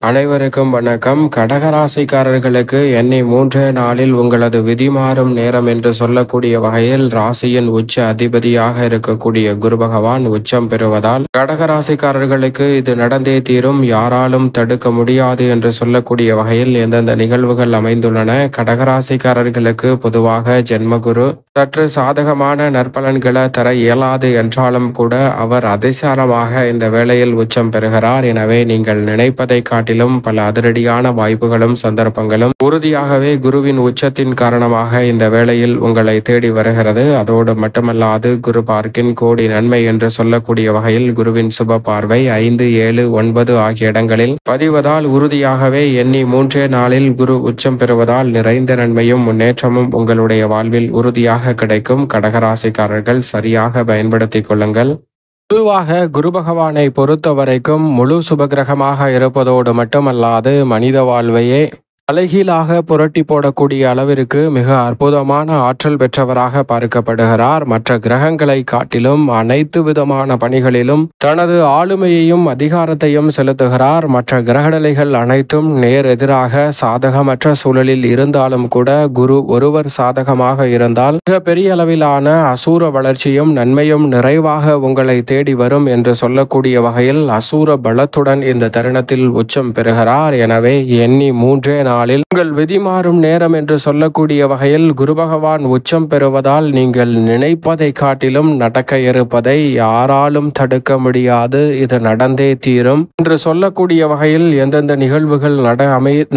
அனைவருக்கும் வணக்கம். கடகராசிக்காரர்களுக்கு எண்ணி 3 நாளில் உங்களது விதி மாறும் நேரம் என்று சொல்லக்கூடிய வகையில் ராசியின் உச்ச அதிபதியாக இருக்கக்கூடிய குரு பகவான் உச்சம் பெறுவதால் கடகராசிக்காரர்களுக்கு இது நடந்தே தீரும், யாராலும் தடுக்க முடியாது என்று சொல்லக்கூடிய வகையில் எந்தெந்த நிகழ்வுகள் அமைந்துள்ளன. கடகராசிக்காரர்களுக்கு பொதுவாக ஜென்மகுரு சற்று சாதகமான நற்பலன்களை தர இயலாது என்றாலும் கூட அவர் அதிசாரமாக இந்த வேளையில் உச்சம் பெறுகிறார். எனவே நீங்கள் நினைப்பதை காட்டிலும் பல அதிரடியான வாய்ப்புகளும் சந்தர்ப்பங்களும் உறுதியாகவே குருவின் உச்சத்தின் காரணமாக இந்த வேளையில் உங்களை தேடி வருகிறது. அதோடு மட்டுமல்லாது குரு பார்க்கின் கோடி நன்மை என்று சொல்லக்கூடிய வகையில் குருவின் சுப பார்வை 5, 7, 9 ஆகிய இடங்களில் பதிவதால் உறுதியாகவே எண்ணி 3 நாளில் குரு உச்சம் பெறுவதால் நிறைந்த நன்மையும் முன்னேற்றமும் உங்களுடைய வாழ்வில் உறுதியாக கிடைக்கும். கடகராசிக்காரர்கள் சரியாக பயன்படுத்திக் கொள்ளுங்கள். பொதுவாக குரு பகவானை பொறுத்த வரைக்கும் முழு சுபகிரகமாக இருப்பதோடு மட்டுமல்லாது மனித வாழ்வையே தலைகீழாக புரட்டி போடக்கூடிய அளவிற்கு மிக அற்புதமான ஆற்றல் பெற்றவராக பார்க்கப்படுகிறார். மற்ற கிரகங்களை காட்டிலும் அனைத்து விதமான பணிகளிலும் தனது ஆளுமையையும் அதிகாரத்தையும் செலுத்துகிறார். மற்ற கிரகநிலைகள் அனைத்தும் நேர் எதிராக சாதகமற்ற சூழலில் இருந்தாலும் கூட குரு ஒருவர் சாதகமாக இருந்தால் மிக பெரிய அளவிலான அசூர வளர்ச்சியும் நன்மையும் நிறைவாக உங்களை தேடி வரும் என்று சொல்லக்கூடிய வகையில் அசூர பலத்துடன் இந்த தருணத்தில் உச்சம் பெறுகிறார். எனவே எண்ணி 3 நாளில் உங்கள் விதி மாறும் நேரம் என்று சொல்லக்கூடிய வகையில் குரு பகவான் உச்சம் பெறுவதால் நீங்கள் நினைப்பதை காட்டிலும் நடக்க இருப்பதை யாராலும் தடுக்க முடியாது, இது நடந்தே தீரும் என்று சொல்லக்கூடிய வகையில் எந்தெந்த நிகழ்வுகள்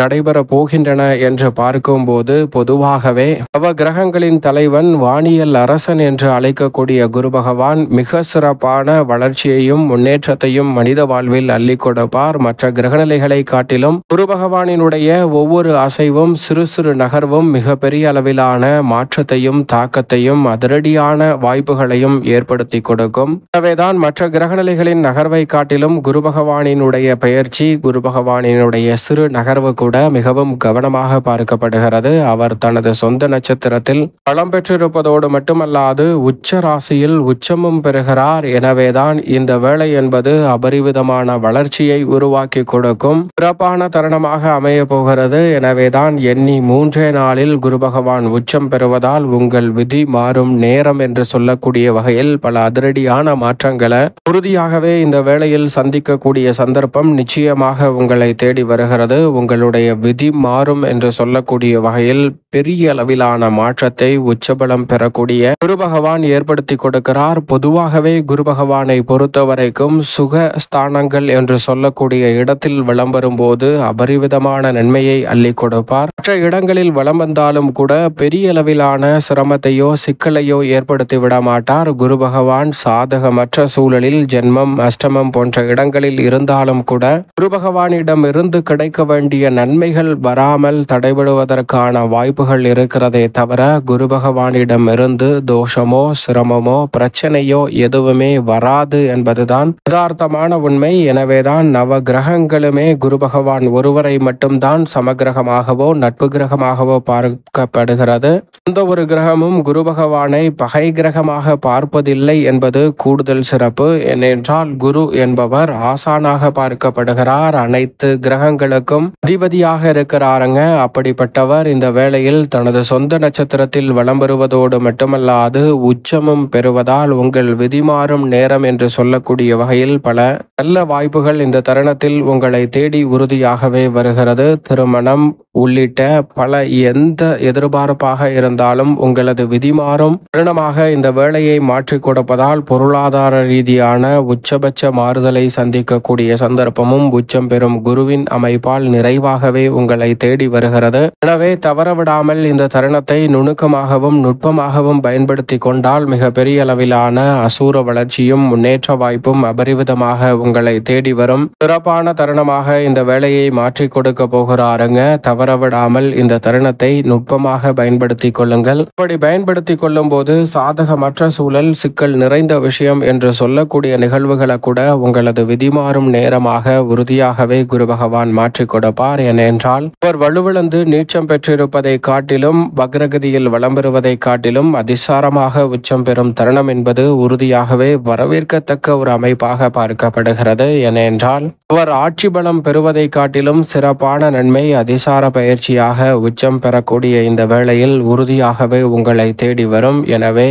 நடைபெற போகின்றன என்று பார்க்கும்போது பொதுவாகவே நவ கிரகங்களின் தலைவன் வானியல் அரசன் என்று அழைக்கக்கூடிய குரு பகவான் மிக சிறப்பான வளர்ச்சியையும் முன்னேற்றத்தையும் மனித வாழ்வில் அள்ளி கொடுப்பார். மற்ற கிரகநிலைகளை காட்டிலும் குரு பகவானினுடைய ஒவ்வொரு அசைவும் சிறு சிறு நகர்வும் மிக பெரிய அளவிலான மாற்றத்தையும் தாக்கத்தையும் அதிரடியான வாய்ப்புகளையும் ஏற்படுத்தி கொடுக்கும். எனவேதான் மற்ற கிரகநிலைகளின் நகர்வை காட்டிலும் குரு பகவானினுடைய பெயர்ச்சி, குரு பகவானினுடைய சிறு நகர்வு கூட மிகவும் கவனமாக பார்க்கப்படுகிறது. அவர் தனது சொந்த நட்சத்திரத்தில் பலம் பெற்றிருப்பதோடு மட்டுமல்லாது உச்ச ராசியில் உச்சமும் பெறுகிறார். எனவேதான் இந்த வேளை என்பது அபரிவிதமான வளர்ச்சியை உருவாக்கி கொடுக்கும் சிறப்பான தருணமாக அமைய போகிறது. எனவேதான் எண்ணி 3 நாளில் குரு பகவான் உச்சம் பெறுவதால் உங்கள் விதி மாறும் நேரம் என்று சொல்லக்கூடிய வகையில் பல அதிரடியான மாற்றங்களை உறுதியாகவே இந்த வேளையில் சந்திக்கக்கூடிய சந்தர்ப்பம் நிச்சயமாக உங்களை தேடி வருகிறது. உங்களுடைய விதி மாறும் என்று சொல்லக்கூடிய வகையில் பெரிய அளவிலான மாற்றத்தை உச்சபலம் பெறக்கூடிய குரு பகவான் ஏற்படுத்தி கொடுக்கிறார். பொதுவாகவே குரு பகவானை பொறுத்த வரைக்கும் சுக ஸ்தானங்கள் என்று சொல்லக்கூடிய இடத்தில் வலம் வரும்போது அபரிவிதமான நன்மையை அள்ளி கொடுப்பார். மற்ற இடங்களில் வலம் வந்தாலும் கூட பெரிய அளவிலான சிரமத்தையோ சிக்கலையோ ஏற்படுத்தி விட மாட்டார். குரு பகவான் சாதகமற்ற சூழலில் ஜென்மம், அஷ்டமம் போன்ற இடங்களில் இருந்தாலும் கூட குரு பகவானிடம் இருந்து கிடைக்க வேண்டிய நன்மைகள் வராமல் தடைபடுவதற்கான வாய்ப்புகள் இருக்கிறதே தவிர குரு பகவானிடம் இருந்து தோஷமோ சிரமமோ பிரச்சனையோ எதுவுமே வராது என்பதுதான் யதார்த்தமான உண்மை. எனவேதான் நவ கிரகங்களுமே குரு பகவான் ஒருவரை மட்டும்தான் சமகிரகமாகவோ நட்பு கிரகமாகவோ பார்க்கப்படுகிறது. எந்த ஒரு கிரகமும் குரு பகவானை பகை கிரகமாக பார்ப்பதில்லை என்பது கூடுதல் சிறப்பு. ஏனென்றால் குரு என்பவர் ஆசானாக பார்க்கப்படுகிறார், அனைத்து கிரகங்களுக்கும் அதிபதியாக இருக்கிறாருங்க. அப்படிப்பட்டவர் இந்த வேளையில் தனது சொந்த நட்சத்திரத்தில் வலம் வருவதோடு மட்டுமல்லாது உச்சமும் பெறுவதால் உங்கள் விதி மாறும் நேரம் என்று சொல்லக்கூடிய வகையில் பல நல்ல வாய்ப்புகள் இந்த தருணத்தில் உங்களை தேடி உறுதியாகவே வருகிறது. திருமணம் உள்ளிட்ட பல எந்த எதிர்பார்ப்பாக இருந்தாலும் உங்களது விதி மாறும் தருணமாக இந்த வேளையை மாற்றிக் கொடுப்பதால் பொருளாதார ரீதியான உச்சபட்ச மாறுதலை சந்திக்கக்கூடிய சந்தர்ப்பமும் உச்சம் பெறும் குருவின் அமைப்பால் நிறைவாகவே உங்களை தேடி வருகிறது. எனவே தவறவிடாமல் இந்த தருணத்தை நுணுக்கமாகவும் நுட்பமாகவும் பயன்படுத்தி கொண்டால் மிக பெரிய அளவிலான அசூர வளர்ச்சியும் முன்னேற்ற வாய்ப்பும் அபரிவிதமாக உங்களை தேடி வரும் சிறப்பான தருணமாக இந்த வேளையை மாற்றிக் கொடுக்க போகிறாருங்க. தவறவிடாமல் இந்த தருணத்தை நுட்பமாக பயன்படுத்தி கொள்ளுங்கள். இப்படி பயன்படுத்தி கொள்ளும் போது சாதகமற்ற சூழல், சிக்கல் நிறைந்த விஷயம் என்று சொல்லக்கூடிய நிகழ்வுகளை கூட உங்களது விதிமாறும் நேரமாக உறுதியாகவே குரு பகவான் மாற்றிக் கொடுப்பார். ஏனென்றால் அவர் வலுவிழந்து நீச்சம் பெற்றிருப்பதை காட்டிலும் வக்ரகதியில் வலம் பெறுவதை காட்டிலும் அதிசாரமாக உச்சம் பெறும் தருணம் என்பது உறுதியாகவே வரவேற்கத்தக்க ஒரு அமைப்பாக பார்க்கப்படுகிறது. ஏனென்றால் அவர் ஆட்சி பலம் பெறுவதை காட்டிலும் சிறப்பான நன்மை அதிசார பயிற்சியாக உச்சம் பெறக்கூடிய இந்த வேளையில் உறுதியாகவே உங்களை தேடி வரும். எனவே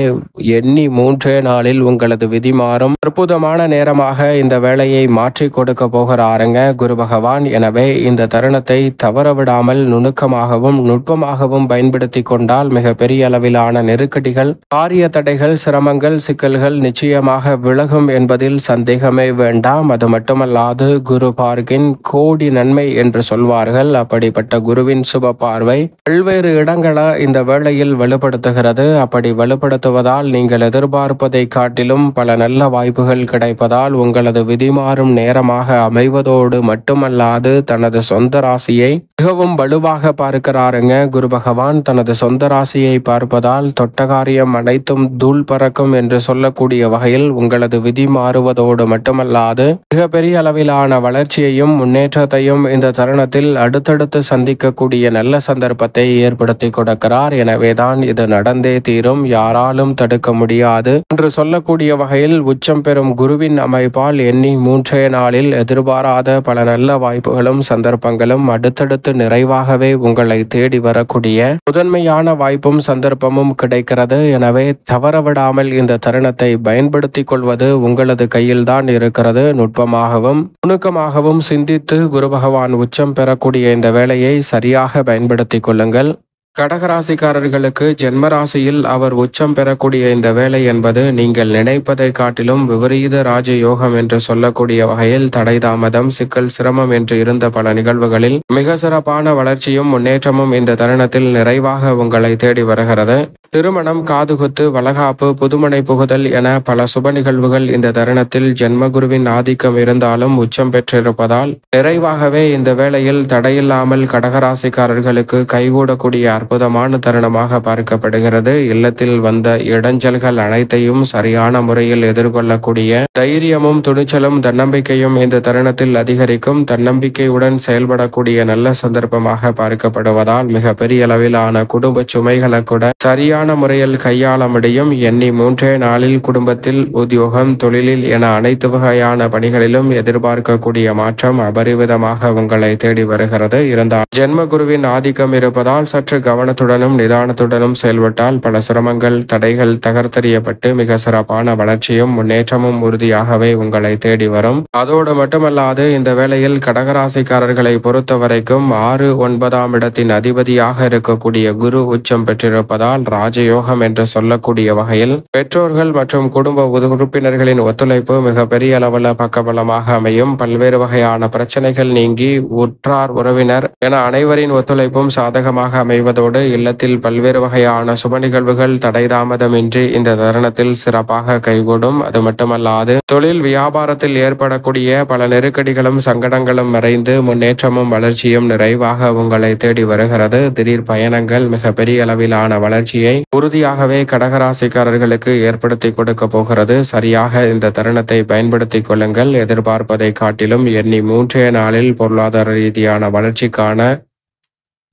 எண்ணி 3 நாளில் உங்களது விதி மாறும் அற்புதமான நேரமாக இந்த வேளையை மாற்றி கொடுக்க போகிறாருங்க குரு பகவான். எனவே இந்த தருணத்தை தவறவிடாமல் நுணுக்கமாகவும் நுட்பமாகவும் பயன்படுத்தி கொண்டால் மிக பெரிய அளவிலான நெருக்கடிகள், காரிய தடைகள், சிரமங்கள், சிக்கல்கள் நிச்சயமாக விலகும் என்பதில் சந்தேகமே வேண்டாம். அது மட்டுமல்லாது குரு பார்க்கின் கோடி நன்மை என்று சொல்வார்கள். அப்படிப்பட்ட குருவின் சுப பார்வை பல்வேறு இடங்களை இந்த வேளையில் வலுப்படுத்துகிறது. அப்படி வலுப்படுத்துவதால் நீங்கள் எதிர்பார்ப்பதை காட்டிலும் பல நல்ல வாய்ப்புகள் கிடைப்பதால் உங்களது விதிமாறும் நேரமாக அமைவதோடு மட்டுமல்லாது தனது சொந்த ராசியை மிகவும் வலுவாக பார்க்கிறாருங்க குரு பகவான். தனது சொந்த ராசியை பார்ப்பதால் தொட்டகாரியம் அனைத்தும் தூள் பறக்கும் என்று சொல்லக்கூடிய வகையில் உங்களது விதி மாறுவதோடு மட்டுமல்லாது மிகப்பெரிய அளவிலான வளர்ச்சியையும் முன்னேற்றத்தையும் இந்த தருணத்தில் அடுத்தடுத்து சந்திக்கக்கூடிய நல்ல சந்தர்ப்பத்தை ஏற்படுத்தி கொடுக்கிறார். எனவேதான் இது நடந்தே தீரும், யாராலும் தடுக்க முடியாது என்று சொல்லக்கூடிய வகையில் உச்சம் பெறும் குருவின் அமைப்பால் எண்ணி 3 நாளில் எதிர்பாராத பல நல்ல வாய்ப்புகளும் சந்தர்ப்பங்களும் அடுத்தடுத்து நிறைவாகவே உங்களை தேடி வரக்கூடிய முதன்மையான வாய்ப்பும் சந்தர்ப்பமும் கிடைக்கிறது. எனவே தவறவிடாமல் இந்த தருணத்தை பயன்படுத்திக் கொள்வது உங்களது கையில்தான் இருக்கிறது. நுட்பமாகவும் நுணுக்கமாகவும் சிந்தித்து குரு பகவான் உச்சம் பெறக்கூடிய இந்த வேளையை சரியாக பயன்படுத்திக் கொள்ளுங்கள். கடகராசிக்காரர்களுக்கு ஜென்மராசியில் அவர் உச்சம் பெறக்கூடிய இந்த வேலை என்பது நீங்கள் நினைப்பதை காட்டிலும் விபரீத ராஜயோகம் என்று சொல்லக்கூடிய வகையில் தடை தாமதம், சிக்கல், சிரமம் என்று இருந்த பல நிகழ்வுகளில் மிக சிறப்பான வளர்ச்சியும் முன்னேற்றமும் இந்த தருணத்தில் நிறைவாக உங்களை தேடி வருகிறது. திருமணம், காதுகுத்து, வளகாப்பு, புதுமனை புகுதல் என பல சுப நிகழ்வுகள் இந்த தருணத்தில் ஜென்மகுருவின் ஆதிக்கம் இருந்தாலும் உச்சம் பெற்றிருப்பதால் நிறைவாகவே இந்த வேளையில் தடையில்லாமல் கடகராசிக்காரர்களுக்கு கைகூடக்கூடிய அற்புதமான தருணமாக பார்க்கப்படுகிறது. இல்லத்தில் வந்த இடைஞ்சல்கள் அனைத்தையும் சரியான முறையில் எதிர்கொள்ளக்கூடிய தைரியமும் துணிச்சலும் தன்னம்பிக்கையும் இந்த தருணத்தில் அதிகரிக்கும். தன்னம்பிக்கையுடன் செயல்படக்கூடிய நல்ல சந்தர்ப்பமாக பார்க்கப்படுவதால் மிக பெரிய அளவிலான குடும்ப சுமைகளை கூட சரியான முறையில் கையாள முடியும். எண்ணி 3 நாளில் குடும்பத்தில், உத்தியோகம், தொழிலில் என அனைத்து வகையான பணிகளிலும் எதிர்பார்க்கக்கூடிய மாற்றம் அபரிவிதமாக உங்களை தேடி வருகிறது. இருந்தால் ஜென்மகுருவின் ஆதிக்கம் இருப்பதால் சற்று கவனத்துடனும் நிதானத்துடனும் செயல்பட்டால் பல சிரமங்கள், தடைகள் தகர்த்தெறியப்பட்டு மிக சிறப்பான வளர்ச்சியும் முன்னேற்றமும் உறுதியாகவே உங்களை தேடி வரும். அதோடு மட்டுமல்லாது இந்த வேளையில் கடகராசிக்காரர்களை பொறுத்த வரைக்கும் 6, 9ஆம் இடத்தின் அதிபதியாக இருக்கக்கூடிய குரு உச்சம் பெற்றிருப்பதால் ராஜயோகம் என்று சொல்லக்கூடிய வகையில் பெற்றோர்கள் மற்றும் குடும்ப உறுப்பினர்களின் ஒத்துழைப்பு மிக பெரிய அளவில் பக்கபலமாக அமையும். பல்வேறு வகையான பிரச்சனைகள் நீங்கி உற்றார் உறவினர் என அனைவரின் ஒத்துழைப்பும் சாதகமாக அமைவதோடு இல்லத்தில் பல்வேறு வகையான சுப நிகழ்வுகள் தடை தாமதமின்றி இந்த தருணத்தில் சிறப்பாக கைகூடும். அது மட்டுமல்லாது தொழில் வியாபாரத்தில் ஏற்படக்கூடிய பல நெருக்கடிகளும் சங்கடங்களும் மறைந்து முன்னேற்றமும் வளர்ச்சியும் நிறைவாக உங்களை தேடி வருகிறது. திடீர் பயணங்கள் மிக பெரிய அளவிலான வளர்ச்சியை உறுதியாகவே கடகராசிக்காரர்களுக்கு ஏற்படுத்தி கொடுக்க போகிறது. சரியாக இந்த தருணத்தை பயன்படுத்திக் கொள்ளுங்கள். எதிர்பார்ப்பதை காட்டிலும் எண்ணி 3 நாளில் பொருளாதார ரீதியான வளர்ச்சிக்கான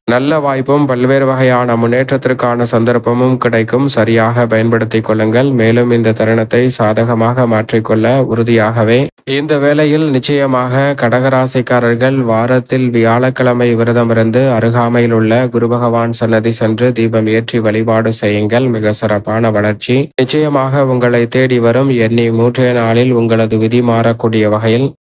நல்ல வாய்ப்பும் பல்வேறு வகையான முன்னேற்றத்திற்கான சந்தர்ப்பமும் கிடைக்கும். சரியாக பயன்படுத்திக் கொள்ளுங்கள். மேலும் இந்த தருணத்தை சாதகமாக மாற்றிக்கொள்ள உறுதியாகவே இந்த வேளையில் நிச்சயமாக கடகராசிக்காரர்கள் வாரத்தில் வியாழக்கிழமை விரதமிருந்து அருகாமையில் உள்ள குரு பகவான் சன்னதி சென்று தீபம் ஏற்றி வழிபாடு செய்யுங்கள். மிக சிறப்பான வளர்ச்சி நிச்சயமாக உங்களை தேடி வரும். எண்ணி 3 நாளில் உங்களது விதி மாறக்கூடிய வகையில்